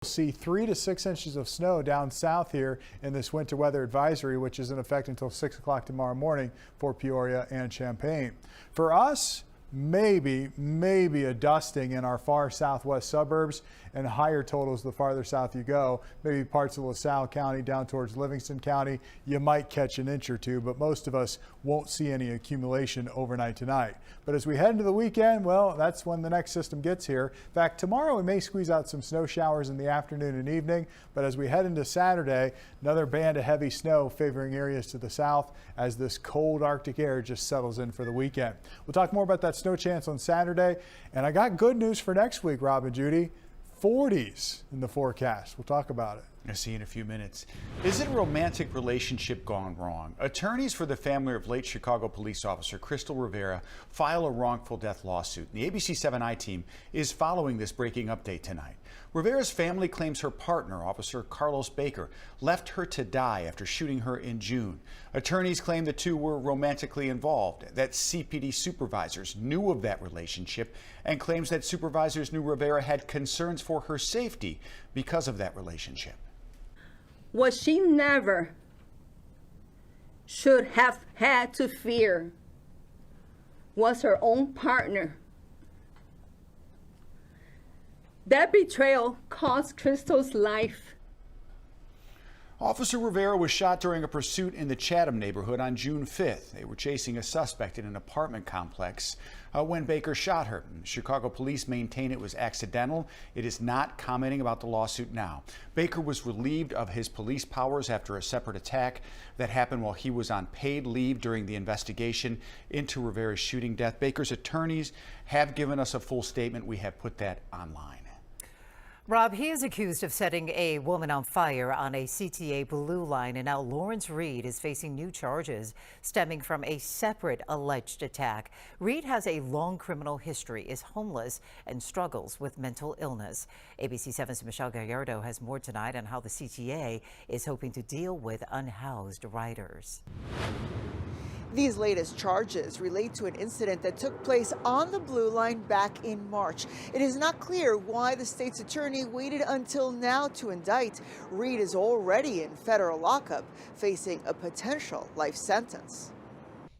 See 3 to 6 inches of snow down south here in this winter weather advisory, which is in effect until 6 o'clock tomorrow morning for Peoria and Champaign. For us, maybe a dusting in our far southwest suburbs and higher totals the farther south you go. Maybe parts of LaSalle County down towards Livingston County, you might catch an inch or two, but most of us won't see any accumulation overnight tonight. But as we head into the weekend, well, that's when the next system gets here. In fact, tomorrow we may squeeze out some snow showers in the afternoon and evening, but as we head into Saturday, another band of heavy snow favoring areas to the south as this cold Arctic air just settles in for the weekend. We'll talk more about that snow chance on Saturday, and I got good news for next week, Rob and Judy. 40s in the forecast. We'll talk about it. I'll see you in a few minutes. Is it a romantic relationship gone wrong? Attorneys for the family of late Chicago police officer Crystal Rivera file a wrongful death lawsuit. The ABC 7i team is following this breaking update tonight. Rivera's family claims her partner, Officer Carlos Baker, left her to die after shooting her in June. Attorneys claim the two were romantically involved, that CPD supervisors knew of that relationship, and claims that supervisors knew Rivera had concerns for her safety because of that relationship. What she never should have had to fear was her own partner. That betrayal cost Crystal's life. Officer Rivera was shot during a pursuit in the Chatham neighborhood on June 5th. They were chasing a suspect in an apartment complex when Baker shot her. Chicago police maintain it was accidental. It is not commenting about the lawsuit now. Baker was relieved of his police powers after a separate attack that happened while he was on paid leave during the investigation into Rivera's shooting death. Baker's attorneys have given us a full statement. We have put that online. Rob, he is accused of setting a woman on fire on a CTA Blue Line, and now Lawrence Reed is facing new charges stemming from a separate alleged attack. Reed has a long criminal history, is homeless, and struggles with mental illness. ABC 7's Michelle Gallardo has more tonight on how the CTA is hoping to deal with unhoused riders. These latest charges relate to an incident that took place on the Blue Line back in March. It is not clear why the state's attorney waited until now to indict. Reed is already in federal lockup, facing a potential life sentence.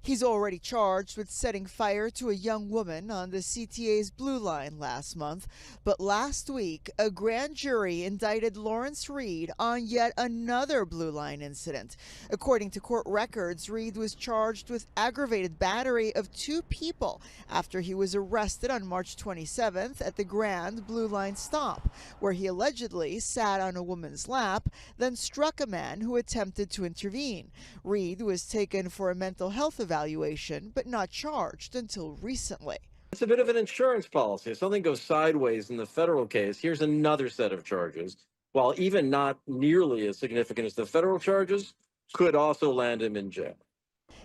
He's already charged with setting fire to a young woman on the CTA's Blue Line last month. But last week, a grand jury indicted Lawrence Reed on yet another Blue Line incident. According to court records, Reed was charged with aggravated battery of 2 people after he was arrested on March 27th at the Grand Blue Line stop, where he allegedly sat on a woman's lap, then struck a man who attempted to intervene. Reed was taken for a mental health evaluation, but not charged until recently. It's a bit of an insurance policy. If something goes sideways in the federal case, here's another set of charges. While even not nearly as significant as the federal charges, could also land him in jail.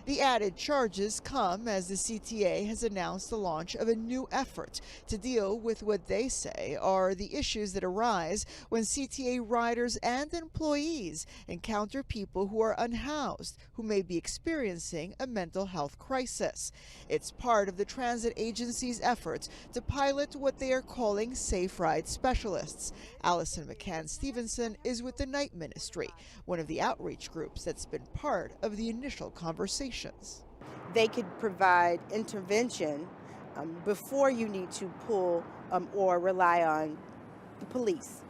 The added charges come as the CTA has announced the launch of a new effort to deal with what they say are the issues that arise when CTA riders and employees encounter people who are unhoused, who may be experiencing a mental health crisis. It's part of the transit agency's efforts to pilot what they are calling Safe Ride Specialists. Allison McCann Stevenson is with the Night Ministry, one of the outreach groups that's been part of the initial conversation. They could provide intervention before you need to pull or rely on the police.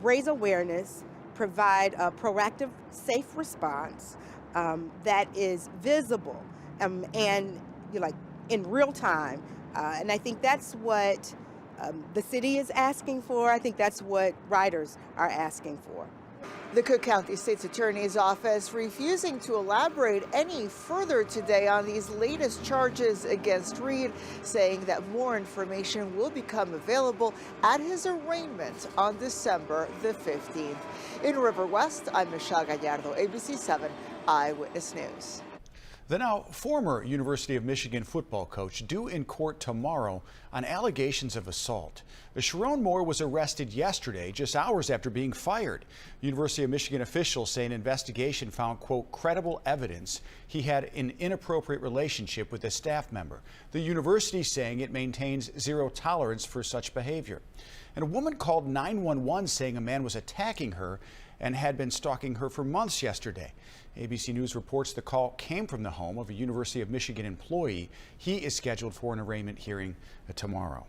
Raise awareness, provide a proactive, safe response that is visible and in real time. And I think that's what the city is asking for. I think that's what riders are asking for. The Cook County State's Attorney's Office refusing to elaborate any further today on these latest charges against Reed, saying that more information will become available at his arraignment on December the 15th. In River West, I'm Michelle Gallardo, ABC 7 Eyewitness News. The now former University of Michigan football coach due in court tomorrow on allegations of assault. Sharon Moore was arrested yesterday, just hours after being fired. University of Michigan officials say an investigation found, quote, credible evidence he had an inappropriate relationship with a staff member. The university saying it maintains zero tolerance for such behavior. And a woman called 911 saying a man was attacking her and had been stalking her for months yesterday. ABC News reports the call came from the home of a University of Michigan employee. He is scheduled for an arraignment hearing tomorrow.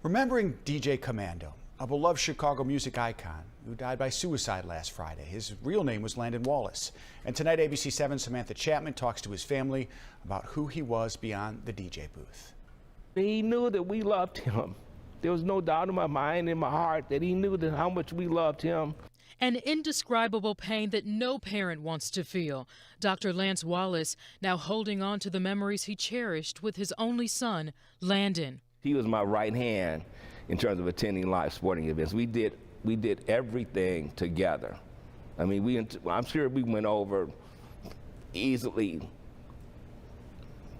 Remembering DJ Commando, a beloved Chicago music icon who died by suicide last Friday. His real name was Landon Wallace. And tonight, ABC 7's Samantha Chapman talks to his family about who he was beyond the DJ booth. He knew that we loved him. There was no doubt in my mind, in my heart, that he knew that how much we loved him. An indescribable pain that no parent wants to feel. Dr. Lance Wallace now holding on to the memories he cherished with his only son, Landon. He was my right hand in terms of attending live sporting events. We did everything together. I mean, I'm sure we went over easily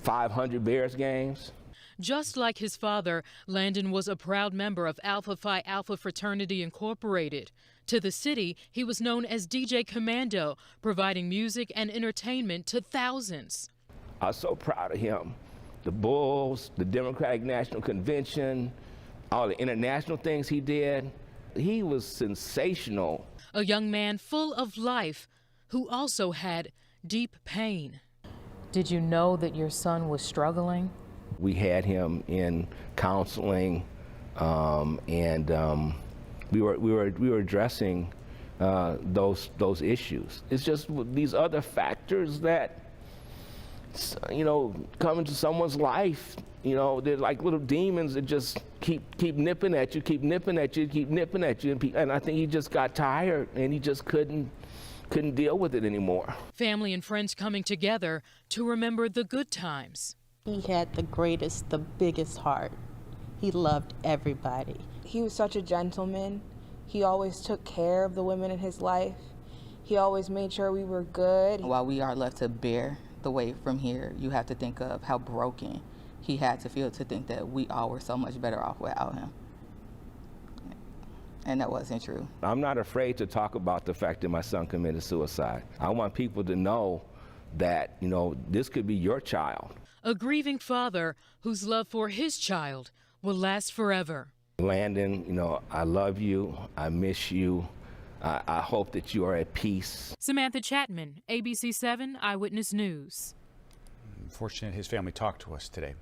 500 Bears games. Just like his father, Landon was a proud member of Alpha Phi Alpha Fraternity Incorporated. To the city, he was known as DJ Commando, providing music and entertainment to thousands. I was so proud of him. The Bulls, the Democratic National Convention, all the international things he did. He was sensational. A young man full of life who also had deep pain. Did you know that your son was struggling? We had him in counseling, and we were addressing those issues. It's just these other factors that, you know, come into someone's life. You know, they're like little demons that just keep nipping at you, keep nipping at you, keep nipping at you, and I think he just got tired and he just couldn't deal with it anymore. Family and friends coming together to remember the good times. He had the greatest, the biggest heart. He loved everybody. He was such a gentleman. He always took care of the women in his life. He always made sure we were good. While we are left to bear the weight from here, you have to think of how broken he had to feel to think that we all were so much better off without him. And that wasn't true. I'm not afraid to talk about the fact that my son committed suicide. I want people to know that, you know, this could be your child. A grieving father whose love for his child will last forever. Landon, you know, I love you. I miss you. I hope that you are at peace. Samantha Chapman, ABC 7 Eyewitness News. Fortunate his family talked to us today.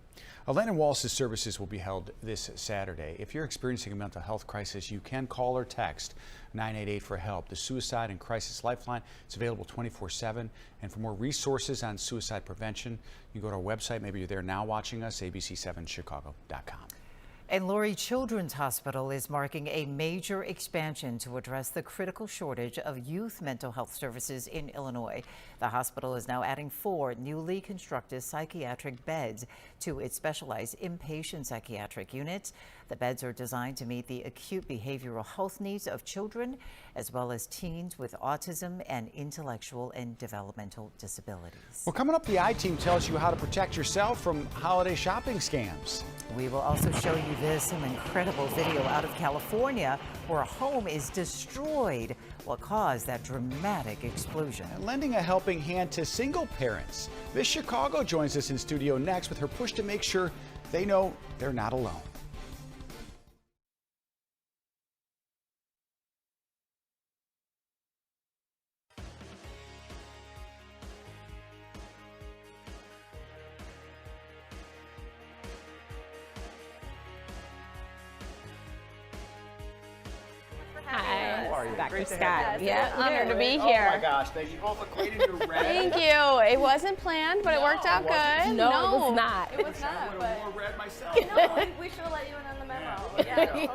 Landon Wallace's services will be held this Saturday. If you're experiencing a mental health crisis, you can call or text 988 for help. The Suicide and Crisis Lifeline is available 24/7. And for more resources on suicide prevention, you go to our website. Maybe you're there now watching us, abc7chicago.com. And Lurie Children's Hospital is marking a major expansion to address the critical shortage of youth mental health services in Illinois. The hospital is now adding 4 newly constructed psychiatric beds to its specialized inpatient psychiatric units. The beds are designed to meet the acute behavioral health needs of children, as well as teens with autism and intellectual and developmental disabilities. Well, coming up, the I-Team tells you how to protect yourself from holiday shopping scams. We will also show you some incredible video out of California where a home is destroyed. What caused that dramatic explosion? And lending a helping hand to single parents. Miss Chicago joins us in studio next with her push to make sure they know they're not alone. Hi, How are you? Dr. Great to Scott. have you. Yeah, honored to be Oh here. my gosh, thank you. Both look great in your red. Thank you. It wasn't planned, but it worked out good. No, it was not. It was not, but More red myself. no, we should have let you in on the memo. Yeah, totally.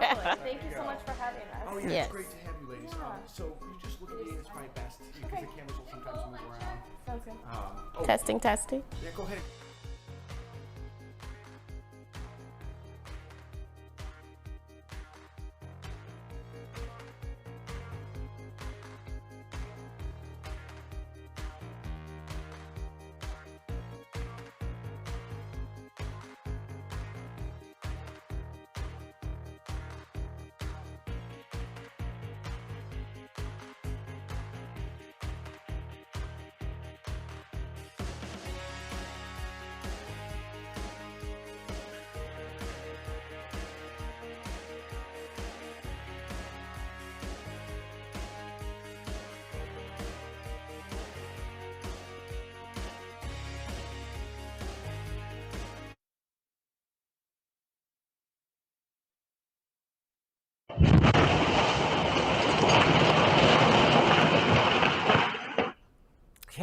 Thank you so much for having us. Oh yeah, Yes. it's great to have you ladies. So you just look at me, it's probably best because the cameras will sometimes move around. Sounds good. Oh, Testing, testing. yeah, go ahead.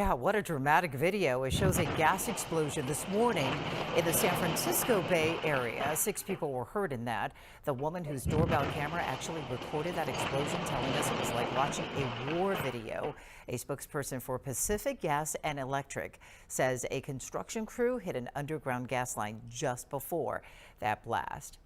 Yeah, what a dramatic video. It shows a gas explosion this morning in the San Francisco Bay Area. 6 people were hurt in that. The woman whose doorbell camera actually recorded that explosion, telling us it was like watching a war video. A spokesperson for Pacific Gas and Electric says a construction crew hit an underground gas line just before that blast.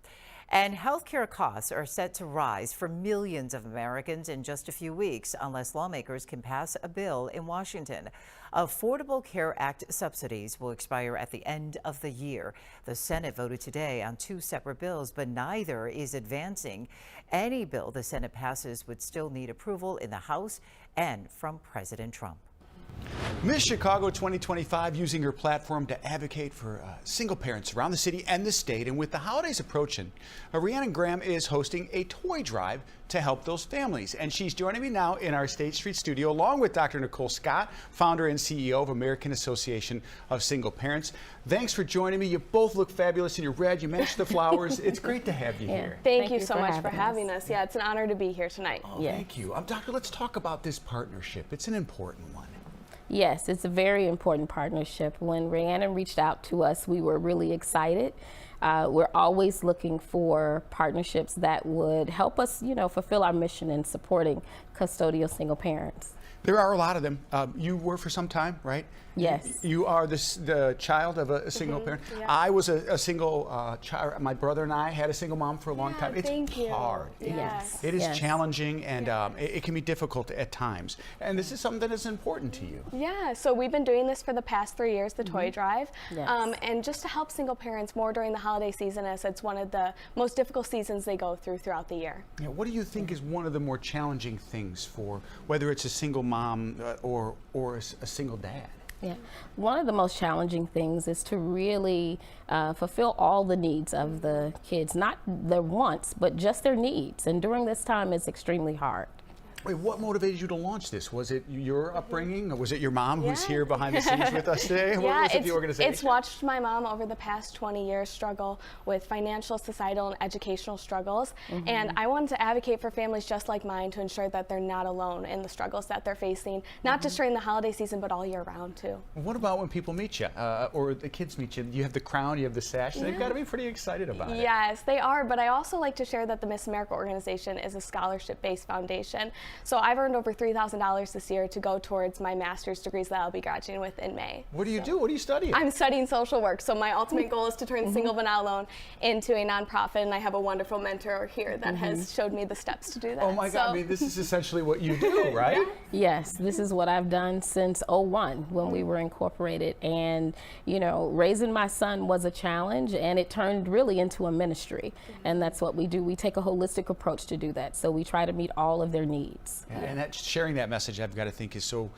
And healthcare costs are set to rise for millions of Americans in just a few weeks unless lawmakers can pass a bill in Washington. Affordable Care Act subsidies will expire at the end of the year. The Senate voted today on 2 separate bills, but neither is advancing. Any bill the Senate passes would still need approval in the House and from President Trump. Miss Chicago 2025 using her platform to advocate for single parents around the city and the state. And with the holidays approaching, Rhiannon Graham is hosting a toy drive to help those families. And she's joining me now in our State Street studio, along with Dr. Nicole Scott, founder and CEO of American Association of Single Parents. Thanks for joining me. You both look fabulous in your red. You match the flowers. It's great to have you here. Thank you so much for having us. Yeah, it's an honor to be here tonight. Oh, thank you. Doctor, let's talk about this partnership. It's an important one. Yes, it's a very important partnership. When Rhiannon reached out to us, we were really excited. We're always looking for partnerships that would help us, fulfill our mission in supporting custodial single parents. There are a lot of them. You were for some time, right? Yes. You are the child of a single parent. Yeah. I was a single child. My brother and I had a single mom for a long time. It's hard. Yes. It is challenging, and it can be difficult at times. And this is something that is important to you. Yeah, so we've been doing this for the past 3 years, the toy drive. Yes. And just to help single parents more during the holiday season, as it's one of the most difficult seasons they go throughout the year. Yeah, what do you think is one of the more challenging things for whether it's a single mom or a single dad? Yeah, one of the most challenging things is to really fulfill all the needs of the kids, not their wants, but just their needs. And during this time, it's extremely hard. Wait, what motivated you to launch this? Was it your upbringing, or was it your mom who's here behind the scenes with us today? Yeah, was it the organization? It's watched my mom over the past 20 years struggle with financial, societal, and educational struggles. And I wanted to advocate for families just like mine to ensure that they're not alone in the struggles that they're facing, not just during the holiday season, but all year round too. What about when people meet you, or the kids meet you? You have the crown, you have the sash. They've got to be pretty excited about it. Yes, they are, but I also like to share that the Miss America organization is a scholarship-based foundation. So I've earned over $3,000 this year to go towards my master's degrees that I'll be graduating with in May. What do you do? What are you studying? I'm studying social work. So my ultimate goal is to turn Single But Not Alone into a nonprofit, and I have a wonderful mentor here that has showed me the steps to do that. Oh my God, I mean, this is essentially what you do, right? Yes, this is what I've done since '01 when we were incorporated. And, raising my son was a challenge, and it turned really into a ministry. And that's what we do. We take a holistic approach to do that. So we try to meet all of their needs. And sharing that message, I've got to think, is so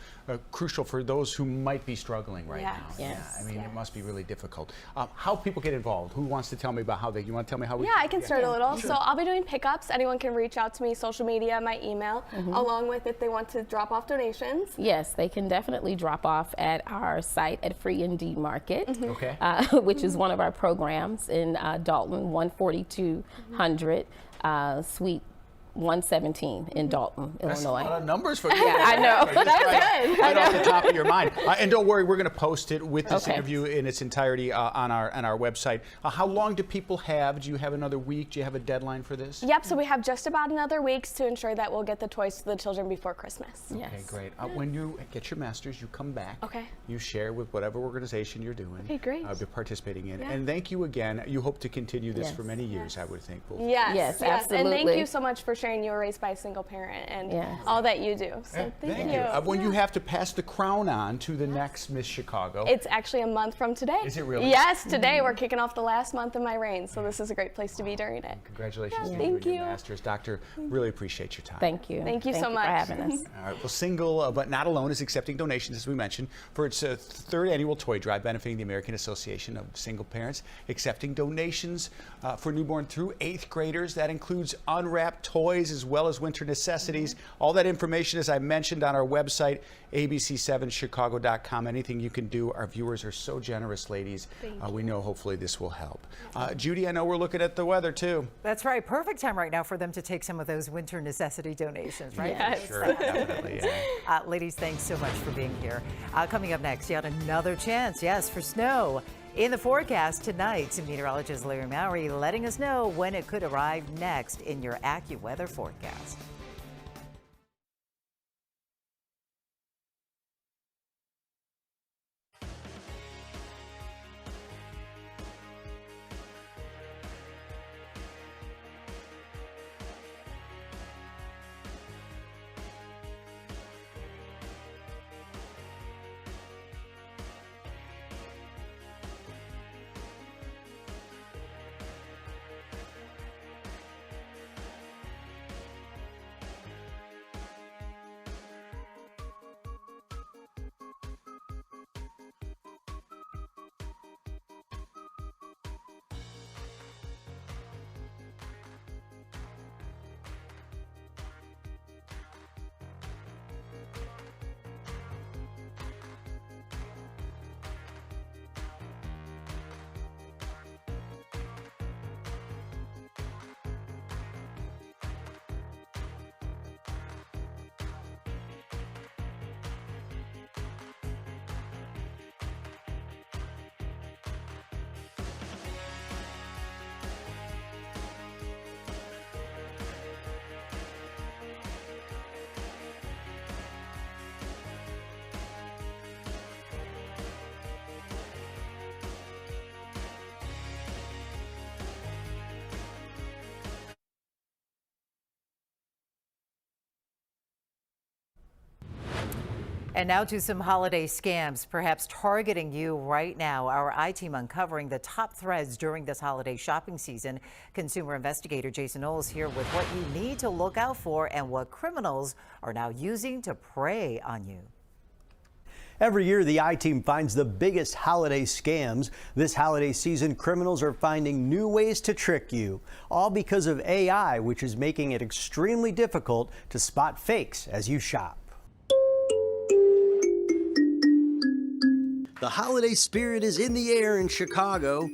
crucial for those who might be struggling right now. Yes. Yeah, I mean, it must be really difficult. How people get involved? Who wants to tell me about how they? You want to tell me how we? Yeah, I can start a little. Sure. So I'll be doing pickups. Anyone can reach out to me, social media, my email, along with if they want to drop off donations. Yes, they can definitely drop off at our site at Free Indeed Market, Okay. Which is one of our programs in Dalton, 14200 Suite 117 in Dalton, That's Illinois. a lot of numbers for you. Yeah, I know. That's good. Right off the top of your mind. And don't worry, we're going to post it with this interview in its entirety on our website. How long do people have? Do you have another week? Do you have a deadline for this? Yep, so we have just about another week to ensure that we'll get the toys to the children before Christmas. Yes. Okay, great. When you get your master's, you come back. Okay. You share with whatever organization you're doing. Okay, great. You're participating in. Yeah. And thank you again. You hope to continue this for many years, I would think. Yes, absolutely. And thank you so much for sharing you were raised by a single parent and all that you do. So thank you. When you have to pass the crown on to the next Miss Chicago. It's actually a month from today. Is it really? Yes, today we're kicking off the last month of my reign, so this is a great place to be during it. Congratulations to thank you and you. your masters. Doctor, really appreciate your time. Thank you. Thank you so much for having us. All right, well, Single But Not Alone is accepting donations, as we mentioned, for its third annual toy drive benefiting the American Association of Single Parents, accepting donations for newborn through 8th graders. That includes unwrapped toys. toys as well as winter necessities. All that information, as I mentioned, on our website, abc7chicago.com. Anything you can do. Our viewers are so generous, ladies. We know hopefully this will help. Judy, I know we're looking at the weather too. That's right. Perfect time right now for them to take some of those winter necessity donations, right? Yes. Sure, definitely. Yeah. Ladies, thanks so much for being here. Coming up next, yet another chance, yes, for snow. In the forecast tonight, meteorologist Larry Mowry letting us know when it could arrive next in your AccuWeather forecast. And now to some holiday scams, perhaps targeting you right now. Our I-Team uncovering the top threads during this holiday shopping season. Consumer investigator Jason Knowles here with what you need to look out for and what criminals are now using to prey on you. Every year, the I-Team finds the biggest holiday scams. This holiday season, criminals are finding new ways to trick you, all because of AI, which is making it extremely difficult to spot fakes as you shop. The holiday spirit is in the air in Chicago,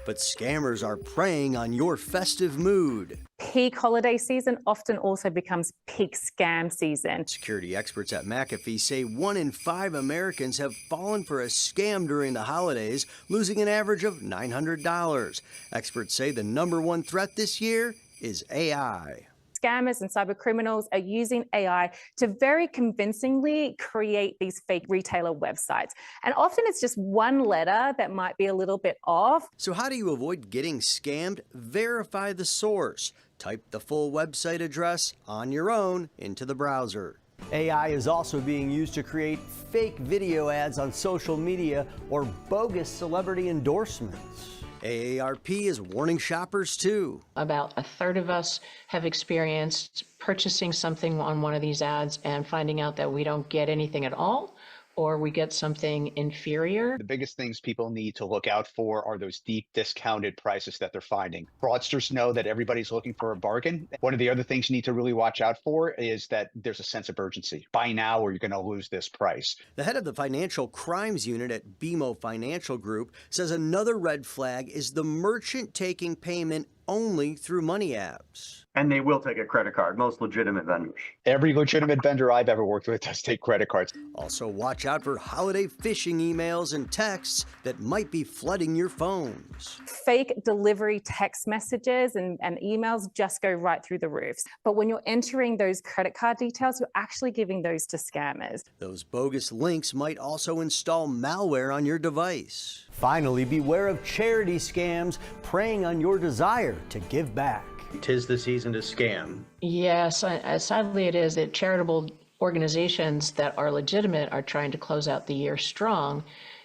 but scammers are preying on your festive mood. Peak holiday season often also becomes peak scam season. Security experts at McAfee say 1 in 5 Americans have fallen for a scam during the holidays, losing an average of $900. Experts say the #1 threat this year is AI. Scammers and cyber criminals are using AI to very convincingly create these fake retailer websites. And often it's just one letter that might be a little bit off. So how do you avoid getting scammed? Verify the source. Type the full website address on your own into the browser. AI is also being used to create fake video ads on social media or bogus celebrity endorsements. AARP is warning shoppers too. About a third of us have experienced purchasing something on one of these ads and finding out that we don't get anything at all, or we get something inferior. The biggest things people need to look out for are those deep discounted prices that they're finding. Fraudsters know that everybody's looking for a bargain. One of the other things you need to really watch out for is that there's a sense of urgency. Buy now or you're going to lose this price. The head of the financial crimes unit at BMO Financial Group says another red flag is the merchant taking payment only through money apps. And they will take a credit card, most legitimate vendors. Every legitimate vendor I've ever worked with does take credit cards. Also, watch out for holiday phishing emails and texts that might be flooding your phones. Fake delivery text messages and emails just go right through the roofs. But when you're entering those credit card details, you're actually giving those to scammers. Those bogus links might also install malware on your device. Finally, beware of charity scams preying on your desire to give back. 'Tis the season to scam. Yes, sadly it is that charitable organizations that are legitimate are trying to close out the year strong.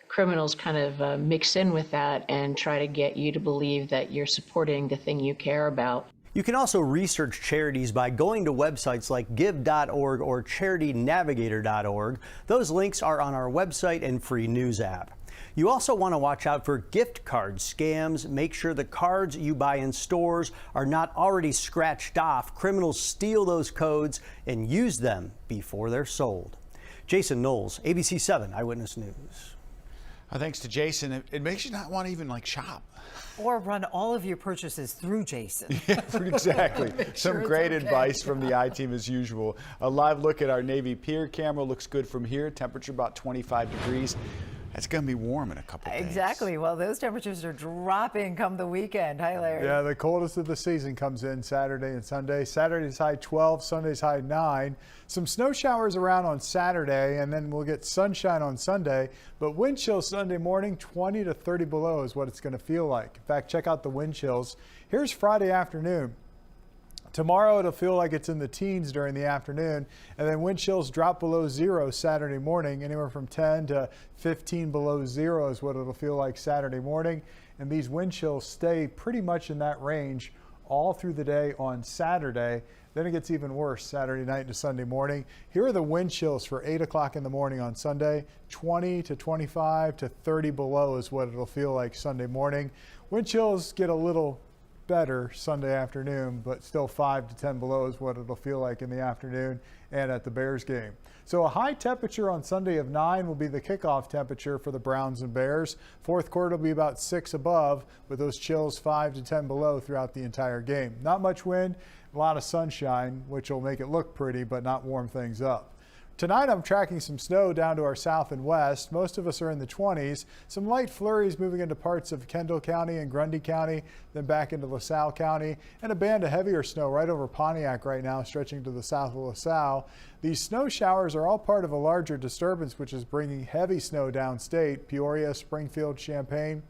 Criminals kind of mix in with that and try to get you to believe that you're supporting the thing you care about. You can also research charities by going to websites like give.org or charitynavigator.org. Those links are on our website and free news app. You also want to watch out for gift card scams. Make sure the cards you buy in stores are not already scratched off. Criminals steal those codes and use them before they're sold. Jason Knowles, ABC 7 Eyewitness News. Thanks to Jason. It makes you not want to even shop. Or run all of your purchases through Jason. Yeah, exactly. Some great advice from the I-Team as usual. A live look at our Navy pier camera looks good from here. Temperature about 25 degrees. It's going to be warm in a couple days. Exactly. Well, those temperatures are dropping come the weekend. Hi, Larry. Yeah, the coldest of the season comes in Saturday and Sunday. Saturday's high 12, Sunday's high 9. Some snow showers around on Saturday, and then we'll get sunshine on Sunday. But wind chill Sunday morning, 20 to 30 below is what it's going to feel like. In fact, check out the wind chills. Here's Friday afternoon. Tomorrow it'll feel like it's in the teens during the afternoon, and then wind chills drop below 0 Saturday morning. Anywhere from 10 to 15 below 0 is what it'll feel like Saturday morning. And these wind chills stay pretty much in that range all through the day on Saturday. Then it gets even worse Saturday night to Sunday morning. Here are the wind chills for 8 o'clock in the morning on Sunday. 20 to 25 to 30 below is what it'll feel like Sunday morning. Wind chills get a little better Sunday afternoon, but still 5 to 10 below is what it'll feel like in the afternoon and at the Bears game. So a high temperature on Sunday of 9 will be the kickoff temperature for the Browns and Bears. Fourth quarter will be about 6 above, with those chills 5 to 10 below throughout the entire game. Not much wind, a lot of sunshine, which will make it look pretty but not warm things up. Tonight I'm tracking some snow down to our south and west. Most of us are in the 20s. Some light flurries moving into parts of Kendall County and Grundy County, then back into LaSalle County, and a band of heavier snow right over Pontiac right now, stretching to the south of LaSalle. These snow showers are all part of a larger disturbance, which is bringing heavy snow downstate. Peoria, Springfield, Champaign.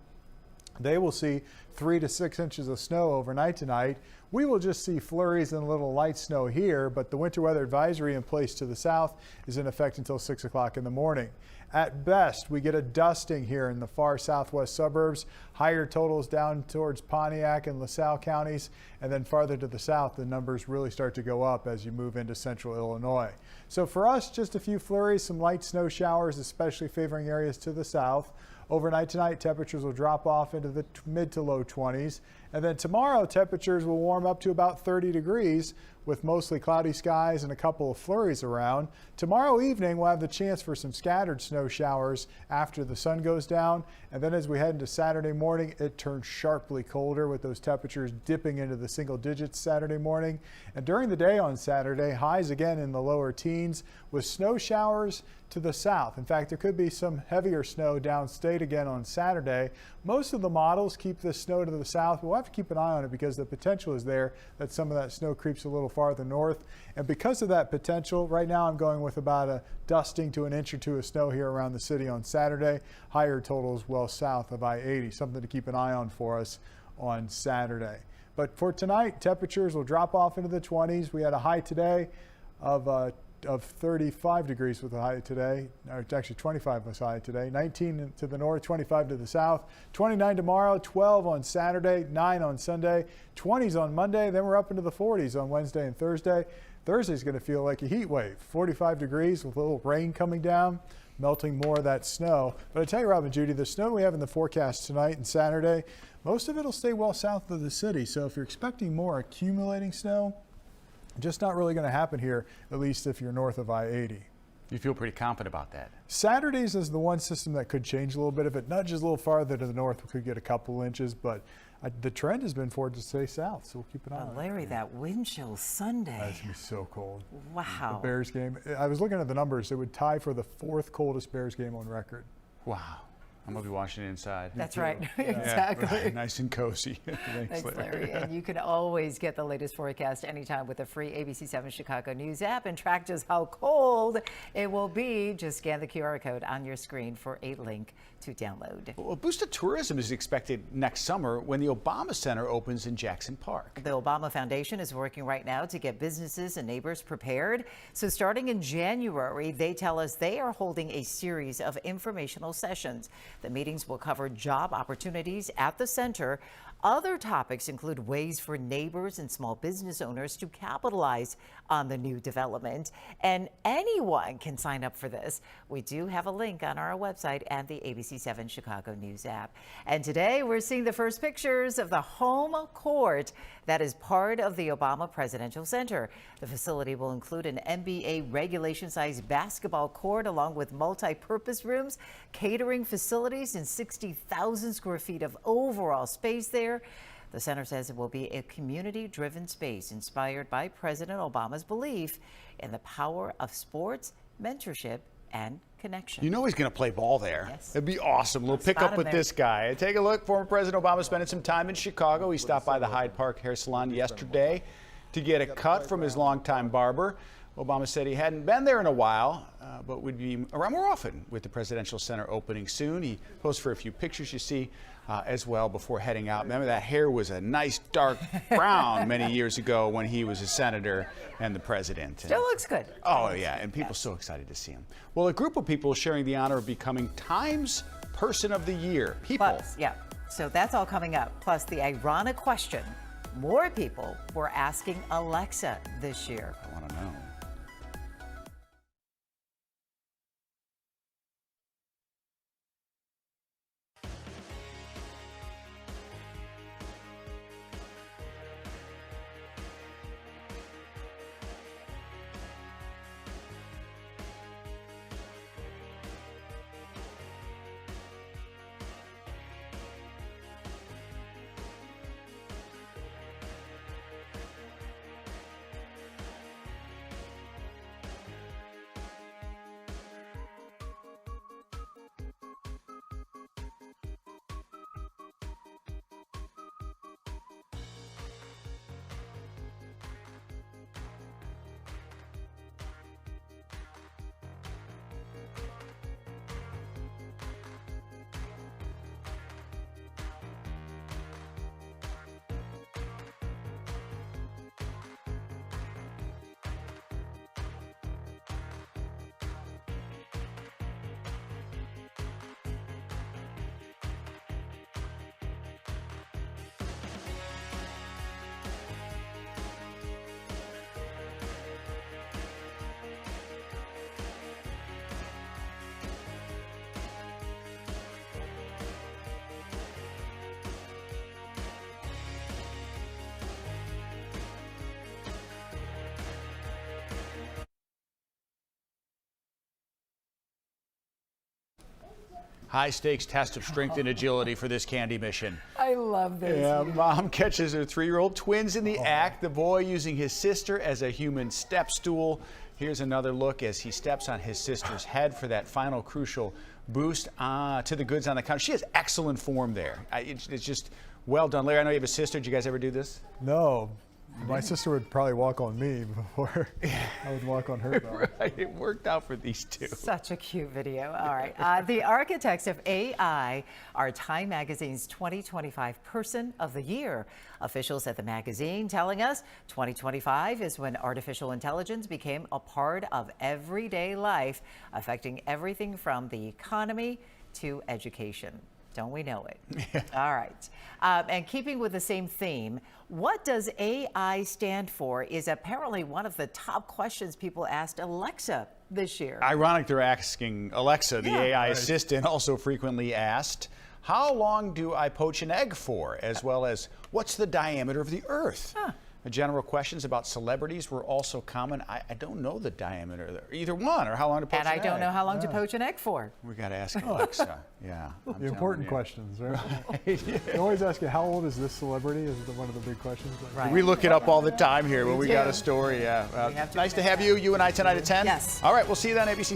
They will see 3 to 6 inches of snow overnight tonight. We will just see flurries and a little light snow here, but the winter weather advisory in place to the south is in effect until 6 o'clock in the morning. At best, we get a dusting here in the far southwest suburbs. Higher totals down towards Pontiac and LaSalle counties, and then farther to the south, the numbers really start to go up as you move into central Illinois. So for us, just a few flurries, some light snow showers, especially favoring areas to the south. Overnight tonight, temperatures will drop off into the mid to low 20s. And then tomorrow, temperatures will warm up to about 30 degrees with mostly cloudy skies and a couple of flurries around. Tomorrow evening, we'll have the chance for some scattered snow showers after the sun goes down. And then as we head into Saturday morning, it turns sharply colder with those temperatures dipping into the single digits Saturday morning. And during the day on Saturday, highs again in the lower teens with snow showers to the south. In fact, there could be some heavier snow downstate again on Saturday. Most of the models keep this snow to the south. We'll have to keep an eye on it because the potential is there that some of that snow creeps a little farther north. And because of that potential, right now I'm going with about a dusting to an inch or two of snow here around the city on Saturday. Higher totals well south of I-80, something to keep an eye on for us on Saturday. But for tonight, temperatures will drop off into the 20s. We had a high today of 35 degrees with a high today, or actually 25 was high today, 19 to the north, 25 to the south, 29 tomorrow, 12 on Saturday, 9 on Sunday, 20s on Monday, then we're up into the 40s on Wednesday and Thursday. Thursday's going to feel like a heat wave, 45 degrees with a little rain coming down, melting more of that snow. But I tell you, Rob and Judy, the snow we have in the forecast tonight and Saturday, most of it will stay well south of the city. So if you're expecting more accumulating snow, just not really going to happen here, at least if you're north of I-80. You feel pretty confident about that? Saturdays is the one system that could change a little bit. If it nudges a little farther to the north, we could get a couple inches, but the trend has been for it to stay south, so we'll keep an eye on it. Larry, that wind chill Sunday. That's going to be so cold. Wow. The Bears game, I was looking at the numbers. It would tie for the 4th coldest Bears game on record. Wow. I'm going to be watching it inside. That's right. Exactly. Yeah, nice and cozy. Thanks, Larry. And you can always get the latest forecast anytime with the free ABC 7 Chicago News app and track just how cold it will be. Just scan the QR code on your screen for a link to download. Well, a boost of tourism is expected next summer when the Obama Center opens in Jackson Park. The Obama Foundation is working right now to get businesses and neighbors prepared. So starting in January, they tell us they are holding a series of informational sessions. The meetings will cover job opportunities at the center, Other topics include ways for neighbors and small business owners to capitalize on the new development. And anyone can sign up for this. We do have a link on our website and the ABC7 Chicago News app. And today we're seeing the first pictures of the home court that is part of the Obama Presidential Center. The facility will include an NBA regulation-sized basketball court along with multi-purpose rooms, catering facilities, and 60,000 square feet of overall space there. The center says it will be a community-driven space inspired by President Obama's belief in the power of sports, mentorship, and connection. You know he's going to play ball there. Yes. It'd be awesome. We'll pick up with this guy. Take a look. Former President Obama spending some time in Chicago. He stopped by the Hyde Park Hair Salon yesterday to get a cut from his longtime barber. Obama said he hadn't been there in a while, but would be around more often with the Presidential Center opening soon. He posed for a few pictures you see as well before heading out. Remember, that hair was a nice dark brown many years ago when he was a senator and the president. Still looks good. Oh, yeah, and people so excited to see him. Well, a group of people sharing the honor of becoming Time's Person of the Year. People. Plus, yeah, so that's all coming up. Plus, the ironic question more people were asking Alexa this year. I want to know. High-stakes test of strength and agility for this candy mission. I love this. Yeah, mom catches her 3-year-old twins in the act, the boy using his sister as a human step stool. Here's another look as he steps on his sister's head for that final crucial boost to the goods on the counter. She has excellent form there. It's just well done. Larry, I know you have a sister. Did you guys ever do this? No. My sister would probably walk on me before I would walk on her. Though. Right, it worked out for these two. Such a cute video. All right. The architects of AI are Time Magazine's 2025 Person of the Year. Officials at the magazine telling us 2025 is when artificial intelligence became a part of everyday life, affecting everything from the economy to education. Don't we know it? Yeah. All right. And keeping with the same theme, what does AI stand for is apparently one of the top questions people asked Alexa this year. Ironic they're asking Alexa, the AI assistant, also frequently asked, how long do I poach an egg for? As well as, what's the diameter of the Earth? Huh. The general questions about celebrities were also common. I don't know the diameter, either one, or how long to poach an egg. And I don't know how long to poach an egg for. We got to ask Alexa. Yeah. The important questions, right? Yeah. You always ask you, how old is this celebrity? Is one of the big questions. Right. We look it up all the time here when we got a story. Yeah. Nice to have you. You and I tonight at 10? Yes. All right. We'll see you then, ABC.